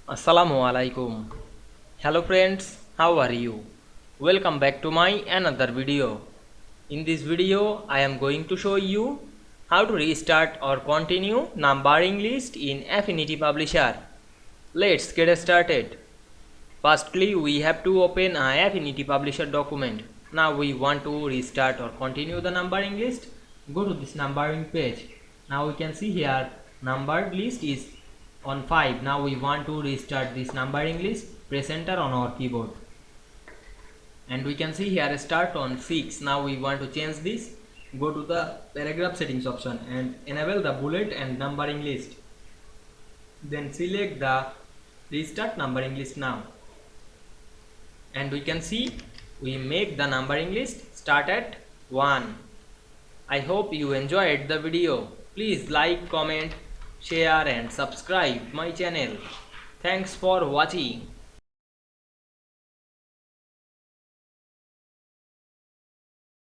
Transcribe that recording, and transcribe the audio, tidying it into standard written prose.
Assalamu Walaikum. Hello friends, how are you? Welcome back to my another video. In this video, I am going to show you how to restart or continue numbering list in Affinity Publisher. Let's get started. Firstly, we have to open a Affinity Publisher document. Now we want to restart or continue the numbering list. Go to this numbering page. Now we can see here numbered list is on 5. Now we want to restart this numbering list. Press enter on our keyboard. And we can see here start on 6. Now we want to change this. Go to the paragraph settings option and enable the bullet and numbering list. Then select the restart numbering list now. And we can see we make the numbering list start at 1. I hope you enjoyed the video. Please like, comment, share and subscribe my channel. Thanks for watching.